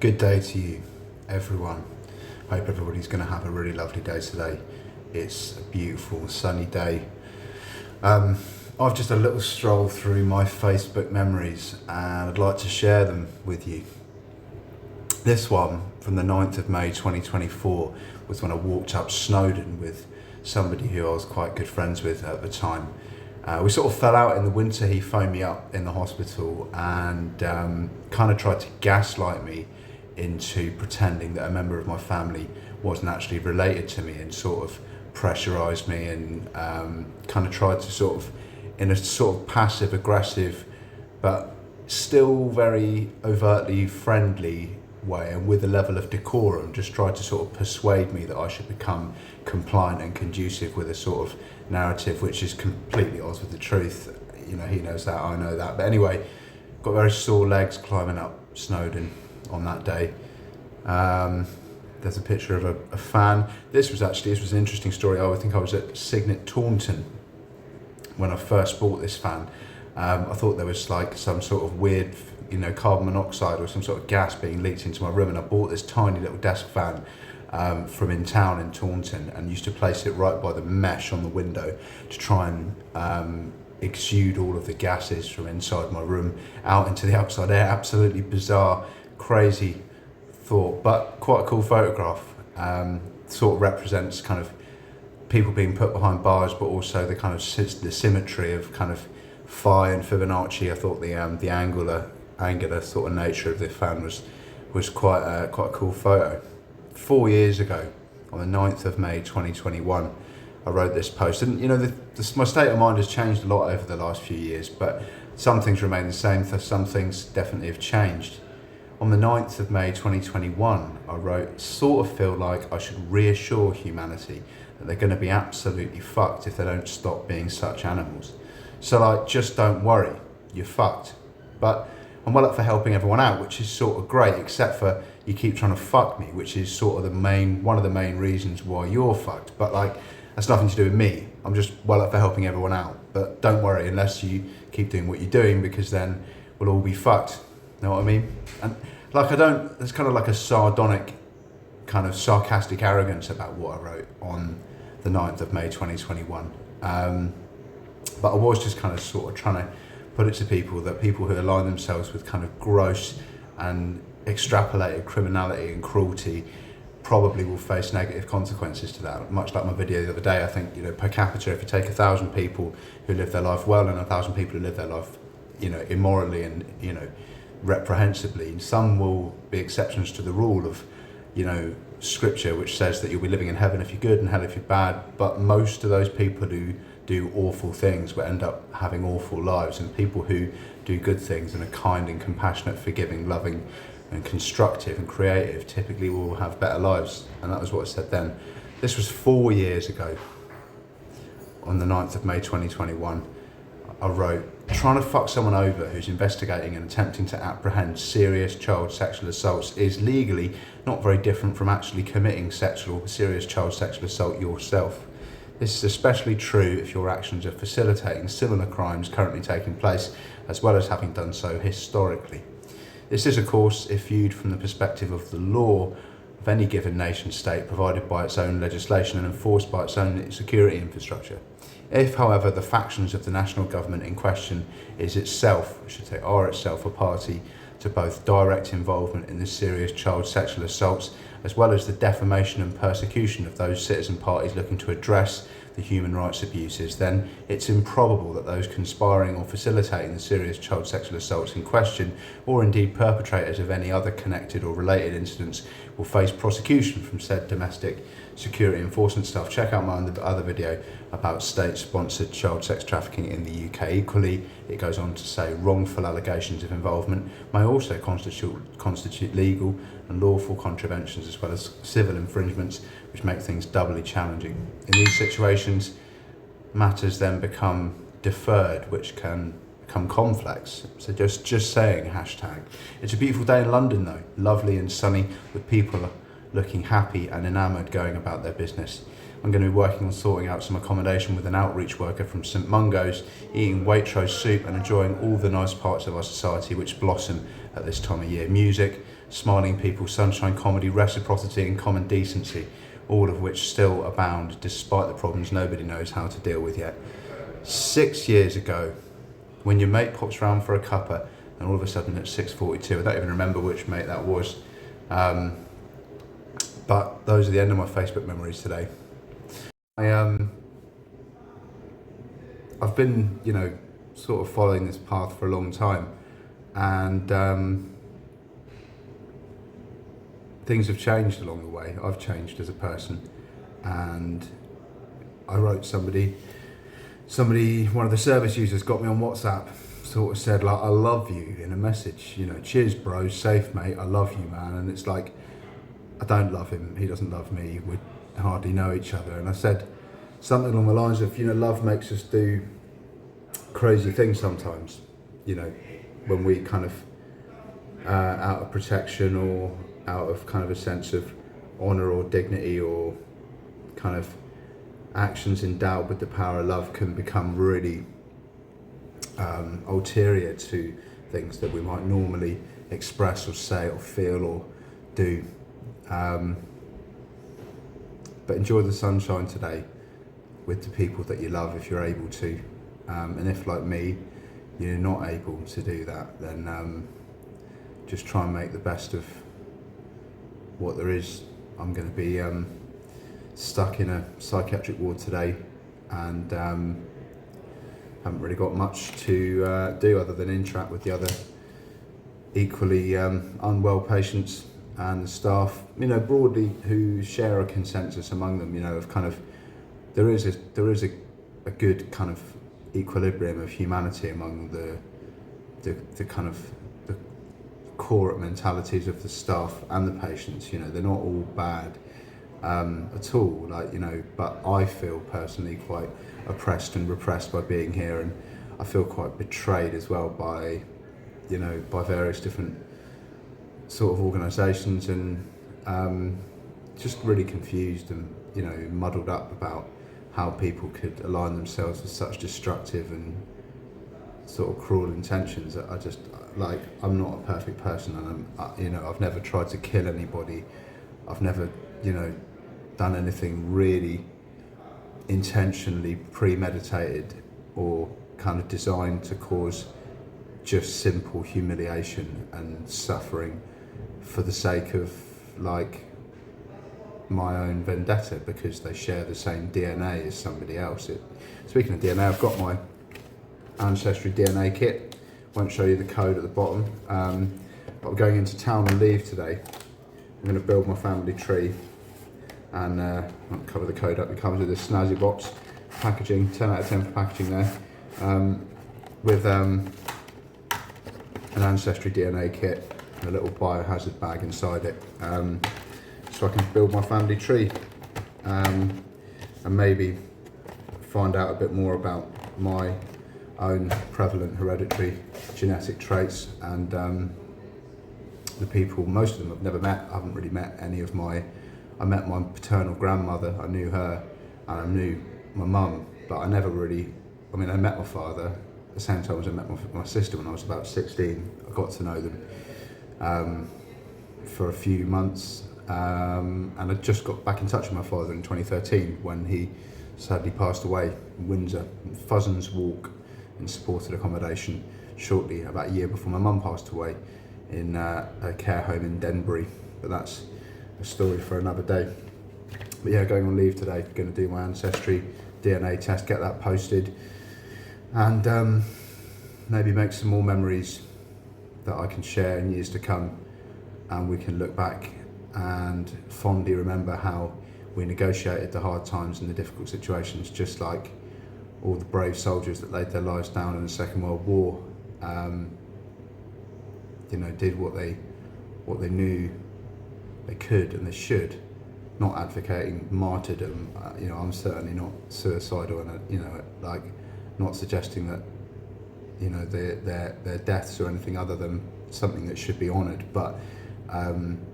Good day to you, everyone. Hope everybody's going to have a really lovely day today. It's a beautiful sunny day. I've just a little stroll through my Facebook memories and I'd like to share them with you. This one from the 9th of May 2024 was when I walked up Snowdon with somebody who I was quite good friends with at the time. We sort of fell out in the winter. He phoned me up in the hospital and kind of tried to gaslight me into pretending that a member of my family wasn't actually related to me, and sort of pressurised me and kind of tried to sort of, in a sort of passive aggressive but still very overtly friendly way and with a level of decorum, just tried to sort of persuade me that I should become compliant and conducive with a sort of narrative which is completely odds with the truth. You know, he knows that, I know that. But anyway, got very sore legs climbing up Snowdon on that day. There's a picture of a fan. This was an interesting story. I think I was at Signet Taunton when I first bought this fan. I thought there was like some sort of weird, carbon monoxide or some sort of gas being leaked into my room, and I bought this tiny little desk fan from in town in Taunton and used to place it right by the mesh on the window to try and exude all of the gases from inside my room out into the outside air. Absolutely bizarre, crazy thought, but quite a cool photograph. Sort of represents kind of people being put behind bars, but also the kind of the symmetry of kind of Phi and Fibonacci. I thought the angular sort of nature of the fan was quite a cool photo. 4 years ago, on the 9th of May 2021, I wrote this post, and my state of mind has changed a lot over the last few years, but some things remain the same, some things definitely have changed. On the 9th of May 2021, I wrote, sort of feel like I should reassure humanity that they're going to be absolutely fucked if they don't stop being such animals. So like, just don't worry, you're fucked. But I'm well up for helping everyone out, which is sort of great, except for you keep trying to fuck me, which is sort of one of the main reasons why you're fucked. But like, that's nothing to do with me. I'm just well up for helping everyone out. But don't worry, unless you keep doing what you're doing, because then we'll all be fucked. Know what I mean? And like, there's kind of like a sardonic, kind of sarcastic arrogance about what I wrote on the 9th of May 2021. But I was just kind of sort of trying to put it to people that people who align themselves with kind of gross and extrapolated criminality and cruelty probably will face negative consequences to that. Much like my video the other day, I think, per capita, if you take 1,000 people who live their life well and 1,000 people who live their life, immorally and, reprehensibly, some will be exceptions to the rule of, scripture, which says that you'll be living in heaven if you're good and hell if you're bad. But most of those people who do awful things will end up having awful lives, and people who do good things and are kind and compassionate, forgiving, loving and constructive and creative typically will have better lives. And that was what I said then. This was 4 years ago. On the 9th of May 2021, I wrote, trying to fuck someone over who's investigating and attempting to apprehend serious child sexual assaults is legally not very different from actually committing serious child sexual assault yourself. This is especially true if your actions are facilitating similar crimes currently taking place, as well as having done so historically. This is, of course, if viewed from the perspective of the law of any given nation state, provided by its own legislation and enforced by its own security infrastructure. If, however, the factions of the national government in question are itself a party to both direct involvement in the serious child sexual assaults, as well as the defamation and persecution of those citizen parties looking to address the human rights abuses, then it's improbable that those conspiring or facilitating the serious child sexual assaults in question, or indeed perpetrators of any other connected or related incidents, will face prosecution from said domestic security enforcement staff. Check out my other video about state-sponsored child sex trafficking in the UK. Equally, it goes on to say wrongful allegations of involvement may also constitute legal and lawful contraventions, as well as civil infringements, which make things doubly challenging. In these situations, matters then become deferred, which can become complex. So just saying, hashtag. It's a beautiful day in London though, lovely and sunny, with people looking happy and enamoured going about their business. I'm going to be working on sorting out some accommodation with an outreach worker from St Mungo's, eating Waitrose soup and enjoying all the nice parts of our society which blossom at this time of year. Music, smiling people, sunshine, comedy, reciprocity and common decency, all of which still abound despite the problems nobody knows how to deal with yet. 6 years ago, when your mate pops round for a cuppa and all of a sudden it's 6:42, I don't even remember which mate that was, but those are the end of my Facebook memories today. I've been, sort of following this path for a long time, and things have changed along the way. I've changed as a person, and I wrote somebody, one of the service users got me on WhatsApp, sort of said like, I love you in a message, cheers bro, safe mate, I love you man. And it's like, I don't love him, he doesn't love me, we hardly know each other. And I said something along the lines of, love makes us do crazy things sometimes, when we kind of, out of protection or out of kind of a sense of honour or dignity or kind of actions endowed with the power of love can become really ulterior to things that we might normally express or say or feel or do. But enjoy the sunshine today with the people that you love if you're able to. And if, like me, you're not able to do that, then just try and make the best of what there is. I'm going to be stuck in a psychiatric ward today, and haven't really got much to do other than interact with the other equally unwell patients and the staff, broadly, who share a consensus among them, of kind of, there is a good kind of equilibrium of humanity among the kind of the core mentalities of the staff and the patients. They're not all bad at all, but I feel personally quite oppressed and repressed by being here, and I feel quite betrayed as well by various different sort of organisations, and just really confused and muddled up about how people could align themselves with such destructive and sort of cruel intentions. That I just, I'm not a perfect person, and I've never tried to kill anybody. I've never done anything really intentionally premeditated or kind of designed to cause just simple humiliation and suffering for the sake of my own vendetta because they share the same DNA as somebody else. Speaking of DNA, I've got my Ancestry DNA kit. Won't show you the code at the bottom, but I'm going into town on leave today. I'm going to build my family tree, and I'll cover the code up. It comes with this snazzy box packaging, 10 out of 10 for packaging there, with an Ancestry DNA kit and a little biohazard bag inside it, so I can build my family tree, and maybe find out a bit more about my own prevalent hereditary genetic traits, and the people, most of them I've never met. I haven't really met any of I met my paternal grandmother, I knew her, and I knew my mum, but I never really, I met my father at the same time as I met my sister when I was about 16. I got to know them for a few months, and I just got back in touch with my father in 2013 when he sadly passed away in Windsor, Fuzzens Walk, in supported accommodation, shortly, about a year before my mum passed away, in a care home in Denbury. But that's a story for another day. But yeah, going on leave today, going to do my Ancestry DNA test, get that posted, and maybe make some more memories that I can share in years to come, and we can look back and fondly remember how we negotiated the hard times and the difficult situations, just like all the brave soldiers that laid their lives down in the Second World War, did what they knew they could and they should, not advocating martyrdom. I'm certainly not suicidal, and not suggesting that their deaths or anything other than something that should be honoured. But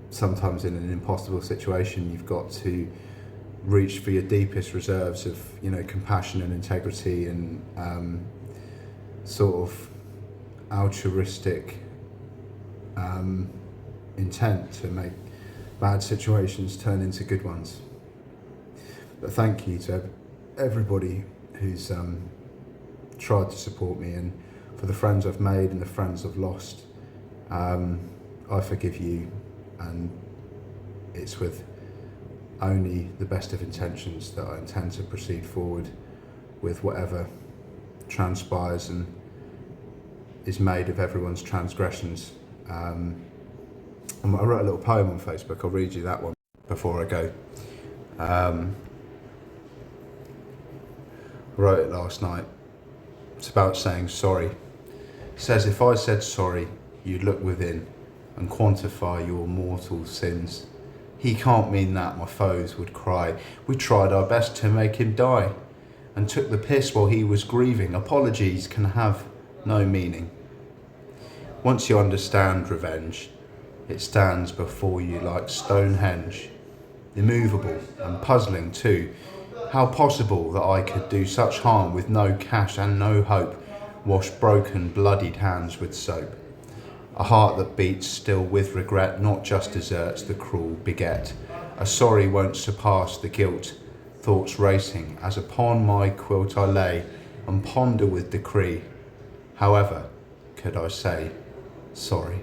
sometimes in an impossible situation, you've got to reach for your deepest reserves of, compassion and integrity and sort of altruistic intent to make bad situations turn into good ones. But thank you to everybody who's tried to support me, and for the friends I've made and the friends I've lost. I forgive you, and it's with only the best of intentions that I intend to proceed forward with whatever transpires and is made of everyone's transgressions. And I wrote a little poem on Facebook. I'll read you that one before I go. I wrote it last night. It's about saying sorry. It says, if I said sorry, you'd look within and quantify your mortal sins. He can't mean that, my foes would cry. We tried our best to make him die and took the piss while he was grieving. Apologies can have no meaning. Once you understand revenge, it stands before you like Stonehenge, immovable and puzzling too. How possible that I could do such harm with no cash and no hope, wash broken, bloodied hands with soap. A heart that beats still with regret, not just deserts the cruel beget. A sorry won't surpass the guilt, thoughts racing as upon my quilt I lay and ponder with decree. However, could I say sorry?